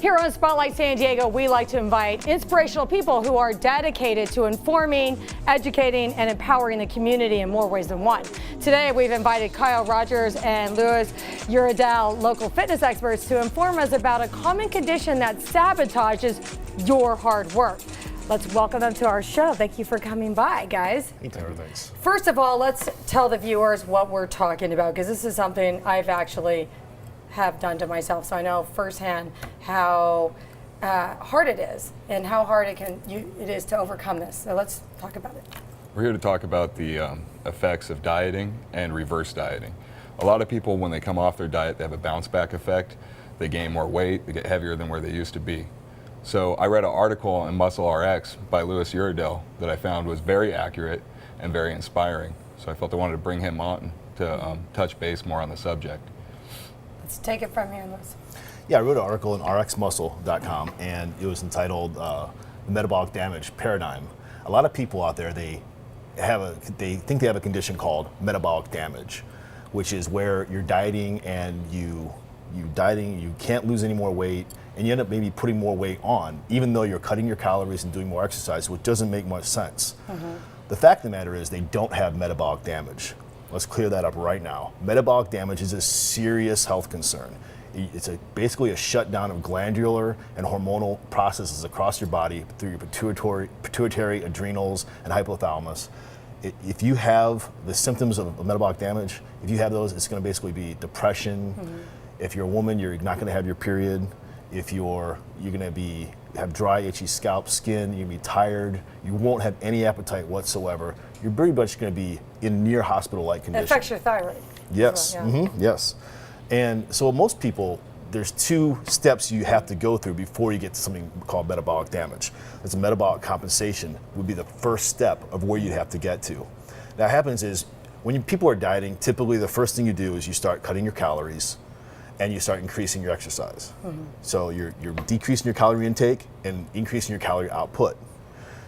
Here on Spotlight San Diego, we like to invite inspirational people who are dedicated to informing, educating, and empowering the community in more ways than one. Today, we've invited Kyle Rodgers and Uridel, local fitness experts, to inform us about a common condition that sabotages your hard work. Let's welcome them to our show. Thank you for coming by, guys. Thanks. First of all, let's tell the viewers what we're talking about, because this is something I've actually have done to myself, so I know firsthand how hard it is and how hard it is to overcome this. So let's talk about it. We're here to talk about the effects of dieting and reverse dieting. A lot of people, when they come off their diet, they have a bounce back effect. They gain more weight, they get heavier than where they used to be. So I read an article in Muscle RX by Uridel that I found was very accurate and very inspiring. So I felt I wanted to bring him on to touch base more on the subject. Let's take it from here, Lewis. Yeah, I wrote an article in rxmuscle.com, and it was entitled "The Metabolic Damage Paradigm." A lot of people out there, they think they have a condition called metabolic damage, which is where you're dieting and you can't lose any more weight, and you end up maybe putting more weight on, even though you're cutting your calories and doing more exercise, which doesn't make much sense. The fact of the matter is they don't have metabolic damage. Let's clear that up right now. Metabolic damage is a serious health concern. It's basically a shutdown of glandular and hormonal processes across your body through your pituitary, adrenals, and hypothalamus. If you have the symptoms of metabolic damage, if you have those, it's going to basically be depression. If you're a woman, you're not going to have your period. If you're going to have dry, itchy scalp, skin, you're going to be tired. You won't have any appetite whatsoever. You're pretty much going to be in near hospital-like condition. It affects your thyroid. Yes. Well, yeah. Yes. And so most people, there's two steps you have to go through before you get to something called metabolic damage. It's a metabolic compensation would be the first step of where you'd have to get to. Now, what happens is when people are dieting, typically the first thing you do is you start cutting your calories and you start increasing your exercise. So you're decreasing your calorie intake and increasing your calorie output.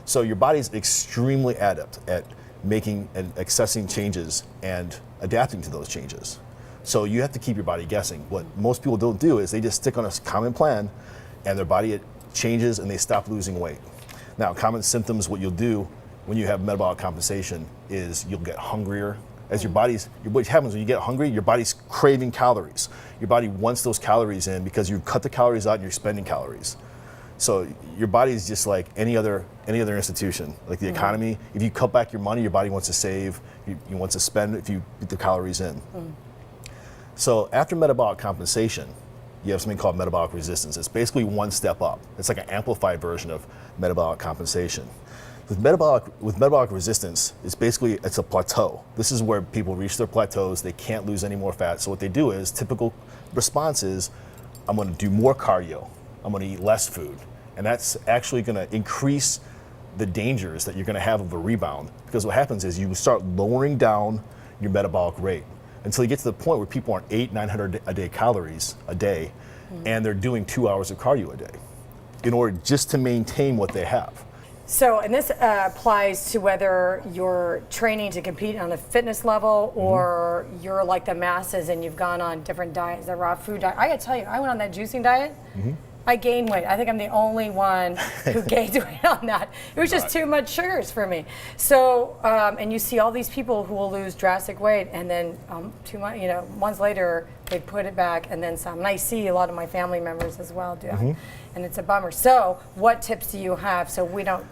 So your body's extremely adept at making and accessing changes and adapting to those changes. So you have to keep your body guessing. What most people don't do is they just stick on a common plan and their body changes and they stop losing weight. Now, common symptoms, what you'll do when you have metabolic compensation is you'll get hungrier. What happens when you get hungry, your body's craving calories. Your body wants those calories in because you cut the calories out and you're spending calories. So your body is just like any other institution, like the economy. If you cut back your money, your body wants to save. You want to spend if you put the calories in. So after metabolic compensation, you have something called metabolic resistance. It's basically one step up. It's like an amplified version of metabolic compensation. With metabolic resistance, it's a plateau. This is where people reach their plateaus. They can't lose any more fat. So what they do is, typical response is, I'm going to do more cardio. I'm going to eat less food. And that's actually going to increase the dangers that you're going to have of a rebound. Because what happens is you start lowering down your metabolic rate until you get to the point where people are 800-900 a day calories a day, and they're doing 2 hours of cardio a day in order just to maintain what they have. So, and this applies to whether you're training to compete on a fitness level or you're like the masses and you've gone on different diets, the raw food diet. I gotta tell you, I went on that juicing diet. I gained weight. I think I'm the only one who gained weight on that. It was just too much sugars for me. So, and you see all these people who will lose drastic weight, and then 2 months, months later, they put it back, and then some. And I see a lot of my family members as well do it, and it's a bummer. So, what tips do you have so we don't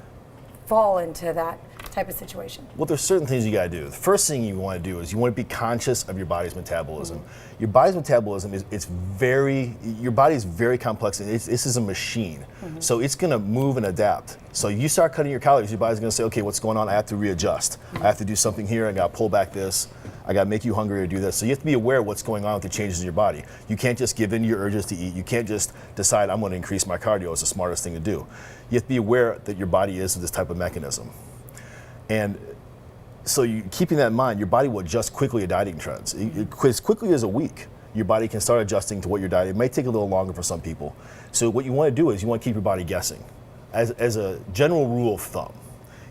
fall into that type of situation? Well, there's certain things you gotta do. The first thing you wanna do is you wanna be conscious of your body's metabolism. Your body's metabolism your body's very complex, and this is a machine. So it's gonna move and adapt. So you start cutting your calories, your body's gonna say, okay, what's going on? I have to readjust. I have to do something here, I gotta pull back this. I gotta make you hungry to do this. So you have to be aware of what's going on with the changes in your body. You can't just give in to your urges to eat. You can't just decide I'm gonna increase my cardio. It's the smartest thing to do. You have to be aware that your body is this type of mechanism. And so keeping that in mind, your body will adjust quickly to dieting trends. As quickly as a week, your body can start adjusting to what you're dieting. It may take a little longer for some people. So what you wanna do is you wanna keep your body guessing. As a general rule of thumb,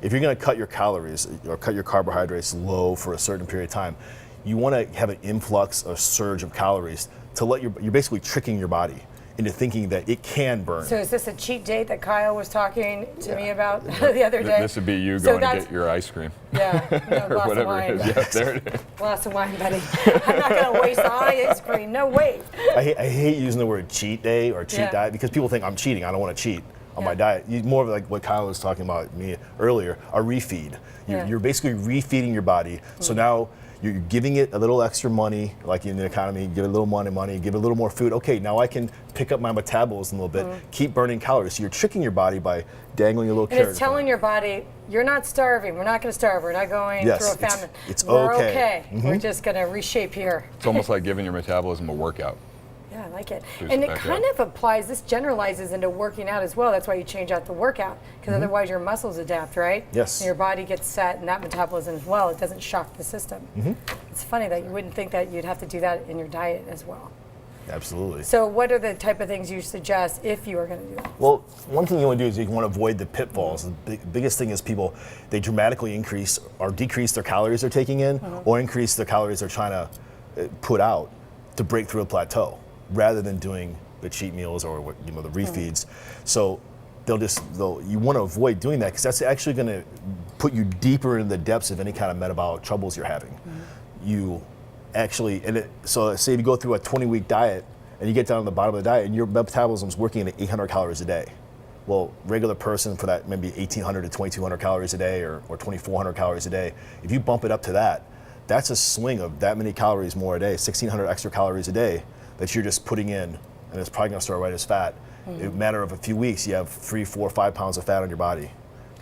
if you're going to cut your calories or cut your carbohydrates low for a certain period of time, you want to have an influx or surge of calories to let you're basically tricking your body. into thinking that it can burn. So is this a cheat date that Kyle was talking to me about the other day? This would be you So going to that's- get your ice cream. Yeah, no, Or glass of whatever wine. it is. Yeah, there it is. Glass of wine, buddy. I'm not going to waste ice cream. No way. I hate using the word cheat day or cheat Yeah. diet because people think I'm cheating. I don't want to cheat on Yeah. my diet. More of like what Kyle was talking about me earlier, a refeed. Yeah. You're basically refeeding your body. So now you're giving it a little extra money, like in the economy, give it a little money, give it a little more food. Okay, now I can pick up my metabolism a little bit, keep burning calories. So you're tricking your body by dangling a little And carrot. it's telling your body, you're not starving. We're not going to starve. We're not going Yes, through a famine. it's We're okay. We're just going to reshape here. It's almost like giving your metabolism a workout. Yeah, I like it. Boost And it it back kind up. of applies, this generalizes into working out as well. That's why you change out the workout, because otherwise your muscles adapt, right? Yes. And your body gets set, and that metabolism as well. It doesn't shock the system. It's funny that you wouldn't think that you'd have to do that in your diet as well. Absolutely. So what are the type of things you suggest if you are going to do that? Well, one thing you want to do is you want to avoid the pitfalls. The biggest thing is people, they dramatically increase or decrease their calories they're taking in or increase the calories they're trying to put out to break through a plateau rather than doing the cheat meals or the refeeds. So you want to avoid doing that because that's actually going to put you deeper in the depths of any kind of metabolic troubles you're having. You actually, so say if you go through a 20-week diet and you get down to the bottom of the diet and your metabolism's working at 800 calories a day. Well, regular person for that maybe 1,800 to 2,200 calories a day or 2,400 calories a day. If you bump it up to that, that's a swing of that many calories more a day, 1,600 extra calories a day that you're just putting in, and it's probably going to start right as fat. In a matter of a few weeks, you have 3, 4, 5 pounds of fat on your body,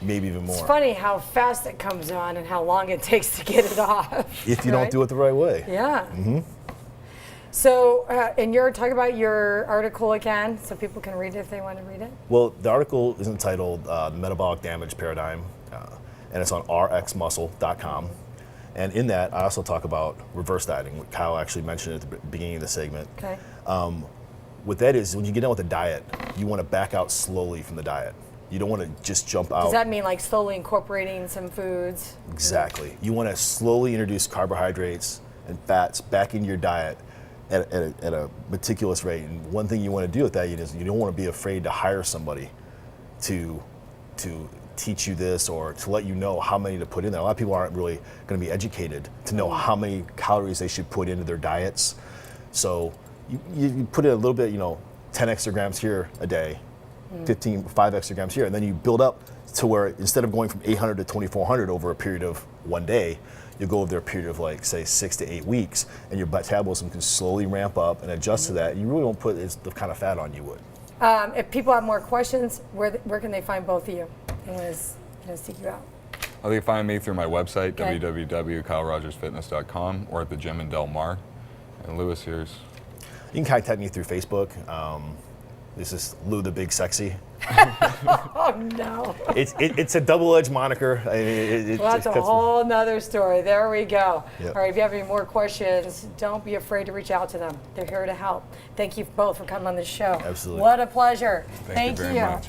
maybe even more. It's funny how fast it comes on and how long it takes to get it off. If you don't do it the right way. Yeah. So, and you're talking about your article again, so people can read it if they want to read it. Well, the article is entitled The Metabolic Damage Paradigm, and it's on rxmuscle.com. And in that, I also talk about reverse dieting, what Kyle actually mentioned at the beginning of the segment. Okay. What that is, when you get done with a diet, you want to back out slowly from the diet. You don't want to just jump out. Does that mean like slowly incorporating some foods? Exactly. You want to slowly introduce carbohydrates and fats back into your diet at a meticulous rate. And one thing you want to do with that is you don't want to be afraid to hire somebody to teach you this or to let you know how many to put in there. A lot of people aren't really going to be educated to know how many calories they should put into their diets. So you put in a little bit, 10 extra grams here a day, 5 extra grams here, and then you build up to where instead of going from 800 to 2,400 over a period of one day, you'll go over a period of like, say, 6 to 8 weeks, and your metabolism can slowly ramp up and adjust to that. You really won't put the kind of fat on you would. If people have more questions, where can they find both of you? And seek you out. Well, they can find me through my website, Okay. www.kylerogersfitness.com, or at the gym in Del Mar. And Lewis, here's. You can contact me through Facebook. This is Lou the Big Sexy. Oh no. It's a double-edged moniker. Well, that's a whole nother story. There we go. Yep. All right, if you have any more questions, don't be afraid to reach out to them. They're here to help. Thank you both for coming on the show. Absolutely. What a pleasure. Thank you very much.